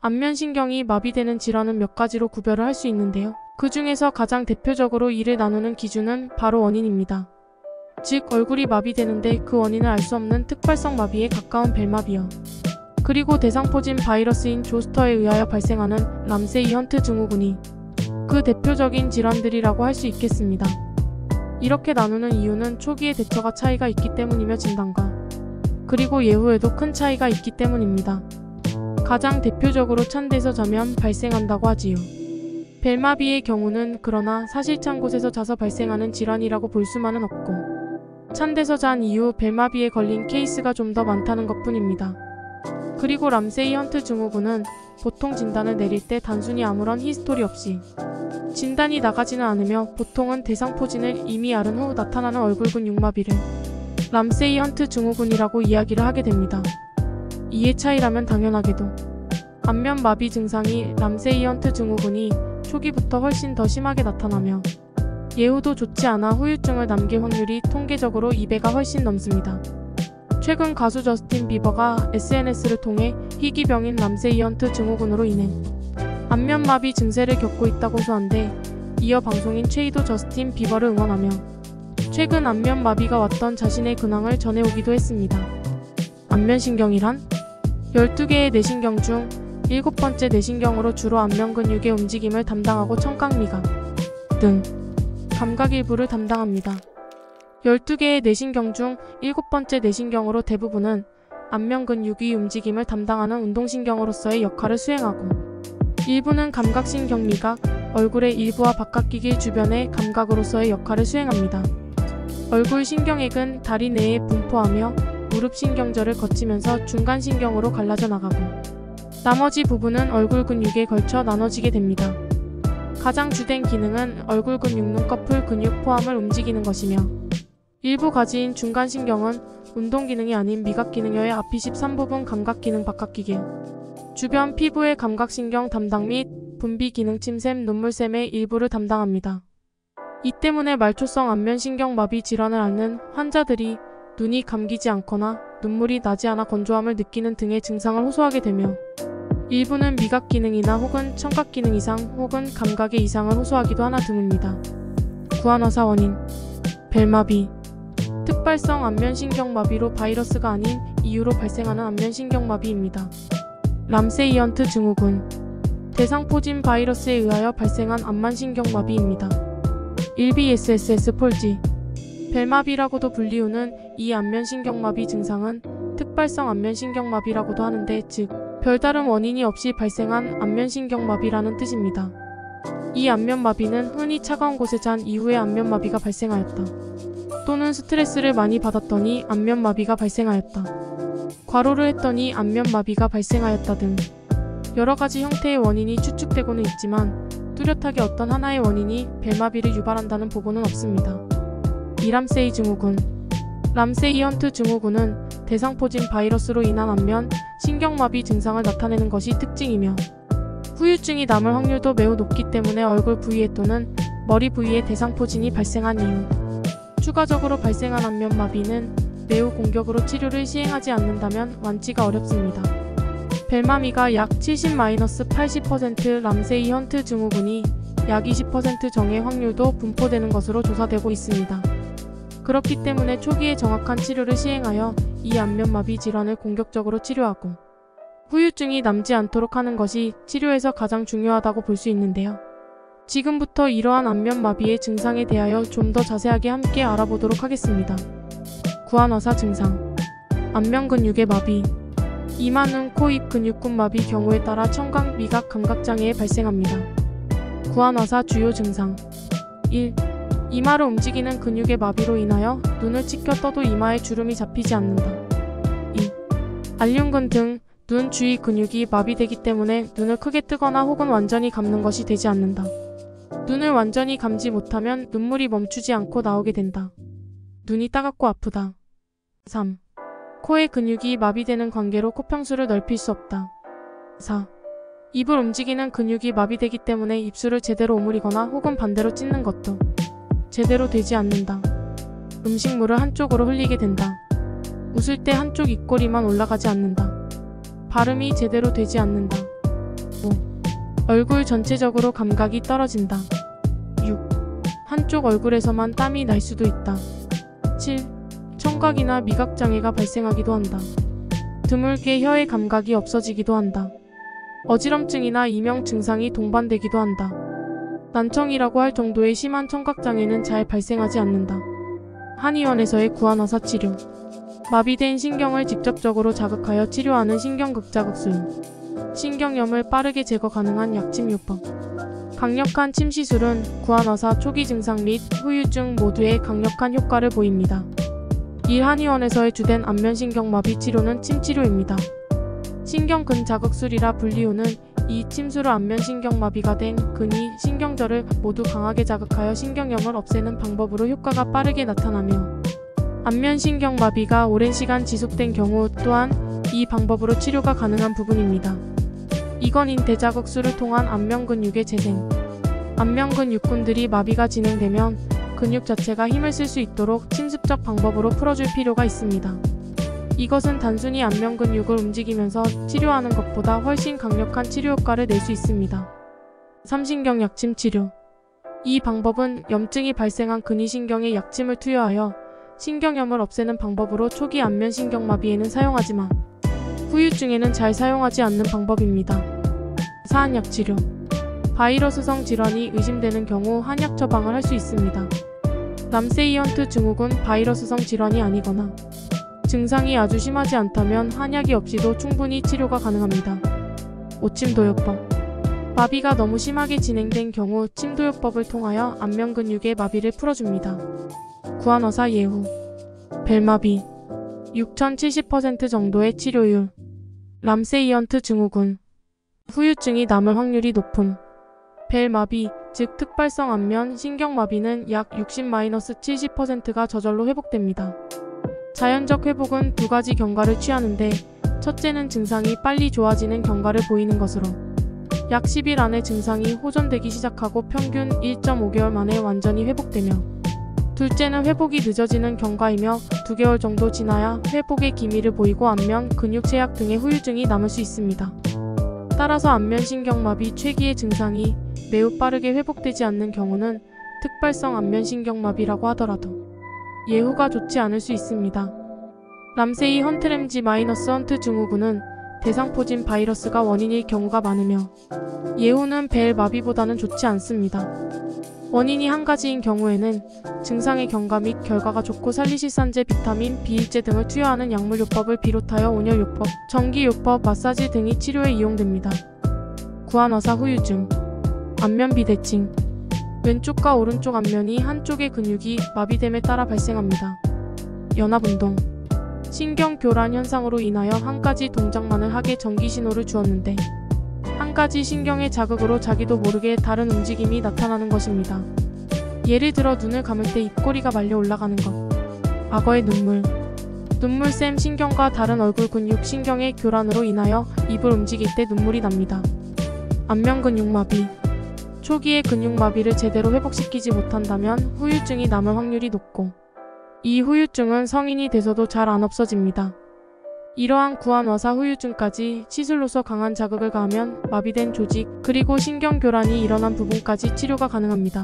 안면신경이 마비되는 질환은 몇 가지로 구별을 할 수 있는데요. 그 중에서 가장 대표적으로 이를 나누는 기준은 바로 원인입니다. 즉 얼굴이 마비되는데 그 원인을 알 수 없는 특발성 마비에 가까운 벨마비요. 그리고 대상포진 바이러스인 조스터에 의하여 발생하는 람세이 헌트 증후군이 그 대표적인 질환들이라고 할 수 있겠습니다. 이렇게 나누는 이유는 초기의 대처가 차이가 있기 때문이며 진단과 그리고 예후에도 큰 차이가 있기 때문입니다. 가장 대표적으로 찬 데서 자면 발생한다고 하지요. 벨마비의 경우는 그러나 사실 찬 곳에서 자서 발생하는 질환이라고 볼 수만은 없고 찬 데서 잔 이후 벨마비에 걸린 케이스가 좀 더 많다는 것뿐입니다. 그리고 람세이 헌트 증후군은 보통 진단을 내릴 때 단순히 아무런 히스토리 없이 진단이 나가지는 않으며 보통은 대상포진을 이미 앓은 후 나타나는 얼굴 근육마비를 람세이 헌트 증후군이라고 이야기를 하게 됩니다. 이의 차이라면 당연하게도 안면마비 증상이 람세이 헌트 증후군이 초기부터 훨씬 더 심하게 나타나며 예후도 좋지 않아 후유증을 남길 확률이 통계적으로 2배가 훨씬 넘습니다. 최근 가수 저스틴 비버가 SNS를 통해 희귀병인 람세이 헌트 증후군으로 인해 안면마비 증세를 겪고 있다고 호소한데 이어 방송인 최이도 저스틴 비버를 응원하며 최근 안면마비가 왔던 자신의 근황을 전해오기도 했습니다. 안면신경이란 12개의 뇌신경 중 7번째 뇌신경으로 주로 안면 근육의 움직임을 담당하고 청각, 미각 등 감각 일부를 담당합니다. 12개의 뇌신경 중 7번째 뇌신경으로 대부분은 안면 근육의 움직임을 담당하는 운동신경으로서의 역할을 수행하고 일부는 감각신경, 미각, 얼굴의 일부와 바깥기길 주변의 감각으로서의 역할을 수행합니다. 얼굴 신경액은 다리 내에 분포하며 무릎 신경절을 거치면서 중간신경으로 갈라져 나가고 나머지 부분은 얼굴 근육에 걸쳐 나눠지게 됩니다. 가장 주된 기능은 얼굴 근육, 눈꺼풀 근육 포함을 움직이는 것이며 일부 가지인 중간신경은 운동 기능이 아닌 미각 기능여의 앞이 13부분 감각 기능, 바깥기길, 주변 피부의 감각신경 담당 및 분비 기능, 침샘, 눈물샘의 일부를 담당합니다. 이 때문에 말초성 안면신경 마비 질환을 앓는 환자들이 눈이 감기지 않거나 눈물이 나지 않아 건조함을 느끼는 등의 증상을 호소하게 되며 일부는 미각 기능이나 혹은 청각 기능 이상 혹은 감각의 이상을 호소하기도 하나 드뭅니다. 구안화사 원인 벨마비 특발성 안면신경마비로 바이러스가 아닌 이유로 발생하는 안면신경마비입니다. 람세이 헌트 증후군 대상포진 바이러스에 의하여 발생한 안만신경마비입니다. 1BSSS 폴지 벨마비라고도 불리우는 이 안면신경마비 증상은 특발성 안면신경마비라고도 하는데 즉 별다른 원인이 없이 발생한 안면신경마비라는 뜻입니다. 이 안면마비는 흔히 차가운 곳에 잔 이후에 안면마비가 발생하였다. 또는 스트레스를 많이 받았더니 안면마비가 발생하였다. 과로를 했더니 안면마비가 발생하였다 등 여러가지 형태의 원인이 추측되고는 있지만 뚜렷하게 어떤 하나의 원인이 벨마비를 유발한다는 보고는 없습니다. 이람세이 증후군 람세이 헌트 증후군은 대상포진 바이러스로 인한 안면 신경마비 증상을 나타내는 것이 특징이며 후유증이 남을 확률도 매우 높기 때문에 얼굴 부위에 또는 머리 부위에 대상포진이 발생한 이후 추가적으로 발생한 안면마비는 매우 공격으로 치료를 시행하지 않는다면 완치가 어렵습니다. 벨마비가 약 70-80%, 람세이 헌트 증후군이 약 20% 정의 확률도 분포되는 것으로 조사되고 있습니다. 그렇기 때문에 초기에 정확한 치료를 시행하여 이 안면마비 질환을 공격적으로 치료하고 후유증이 남지 않도록 하는 것이 치료에서 가장 중요하다고 볼 수 있는데요. 지금부터 이러한 안면마비의 증상에 대하여 좀 더 자세하게 함께 알아보도록 하겠습니다. 구안화사 증상 안면 근육의 마비 이마, 눈, 코, 입 근육군 마비 경우에 따라 청각, 미각, 감각장애에 발생합니다. 구안화사 주요 증상 1. 이마를 움직이는 근육의 마비로 인하여 눈을 치켜 떠도 이마에 주름이 잡히지 않는다. 2. 알륜근 등 눈 주위 근육이 마비되기 때문에 눈을 크게 뜨거나 혹은 완전히 감는 것이 되지 않는다. 눈을 완전히 감지 못하면 눈물이 멈추지 않고 나오게 된다. 눈이 따갑고 아프다. 3. 코의 근육이 마비되는 관계로 코평수를 넓힐 수 없다. 4. 입을 움직이는 근육이 마비되기 때문에 입술을 제대로 오므리거나 혹은 반대로 찢는 것도 제대로 되지 않는다. 음식물을 한쪽으로 흘리게 된다. 웃을 때 한쪽 입꼬리만 올라가지 않는다. 발음이 제대로 되지 않는다. 얼굴 전체적으로 감각이 떨어진다. 6. 한쪽 얼굴에서만 땀이 날 수도 있다. 7. 청각이나 미각장애가 발생하기도 한다. 드물게 혀의 감각이 없어지기도 한다. 어지럼증이나 이명 증상이 동반되기도 한다. 난청이라고 할 정도의 심한 청각장애는 잘 발생하지 않는다. 한의원에서의 구안화사 치료. 마비된 신경을 직접적으로 자극하여 치료하는 신경극자극술. 신경염을 빠르게 제거 가능한 약침요법. 강력한 침 시술은 구안화사 초기 증상 및 후유증 모두에 강력한 효과를 보입니다. 이 한의원에서의 주된 안면신경마비 치료는 침치료입니다. 신경근자극술이라 불리우는 이 침수로 안면신경마비가 된 근위, 신경절을 모두 강하게 자극하여 신경염을 없애는 방법으로 효과가 빠르게 나타나며 안면신경마비가 오랜 시간 지속된 경우 또한 이 방법으로 치료가 가능한 부분입니다. 이건인 대자극술을 통한 안면근육의 재생. 안면근육군들이 마비가 진행되면 근육 자체가 힘을 쓸 수 있도록 침습적 방법으로 풀어줄 필요가 있습니다. 이것은 단순히 안면근육을 움직이면서 치료하는 것보다 훨씬 강력한 치료 효과를 낼 수 있습니다. 삼신경 약침 치료. 이 방법은 염증이 발생한 근위신경에 약침을 투여하여 신경염을 없애는 방법으로 초기 안면신경마비에는 사용하지만 후유증에는 잘 사용하지 않는 방법입니다. 사한약 치료. 바이러스성 질환이 의심되는 경우 한약 처방을 할 수 있습니다. 람세이언트 증후군 바이러스성 질환이 아니거나 증상이 아주 심하지 않다면 한약이 없이도 충분히 치료가 가능합니다. 오침도요법. 마비가 너무 심하게 진행된 경우 침도요법을 통하여 안면근육의 마비를 풀어줍니다. 구안화사 예후. 벨마비. 6070% 정도의 치료율. 람세이언트 증후군. 후유증이 남을 확률이 높음. 벨마비, 즉 특발성 안면 신경마비는 약 60-70%가 저절로 회복됩니다. 자연적 회복은 두 가지 경과를 취하는데 첫째는 증상이 빨리 좋아지는 경과를 보이는 것으로 약 10일 안에 증상이 호전되기 시작하고 평균 1.5개월 만에 완전히 회복되며 둘째는 회복이 늦어지는 경과이며 2개월 정도 지나야 회복의 기미를 보이고 안면, 근육 쇠약 등의 후유증이 남을 수 있습니다. 따라서 안면신경마비 최기의 증상이 매우 빠르게 회복되지 않는 경우는 특발성 안면신경마비라고 하더라도 예후가 좋지 않을 수 있습니다. 람세이 헌트램지-헌트 증후군은 대상포진 바이러스가 원인일 경우가 많으며 예후는 벨 마비보다는 좋지 않습니다. 원인이 한 가지인 경우에는 증상의 경과 및 결과가 좋고 살리실산제, 비타민, 비일제 등을 투여하는 약물요법을 비롯하여 온열요법, 전기요법, 마사지 등이 치료에 이용됩니다. 구안화사 후유증. 안면 비대칭. 왼쪽과 오른쪽 안면이 한쪽의 근육이 마비됨에 따라 발생합니다. 연합운동. 신경교란 현상으로 인하여 한 가지 동작만을 하게 전기신호를 주었는데 한 가지 신경의 자극으로 자기도 모르게 다른 움직임이 나타나는 것입니다. 예를 들어 눈을 감을 때 입꼬리가 말려 올라가는 것. 악어의 눈물. 눈물샘 신경과 다른 얼굴 근육 신경의 교란으로 인하여 입을 움직일 때 눈물이 납니다. 안면근육마비. 초기의 근육마비를 제대로 회복시키지 못한다면 후유증이 남을 확률이 높고 이 후유증은 성인이 돼서도 잘 안 없어집니다. 이러한 구안화사 후유증까지 시술로서 강한 자극을 가하면 마비된 조직 그리고 신경교란이 일어난 부분까지 치료가 가능합니다.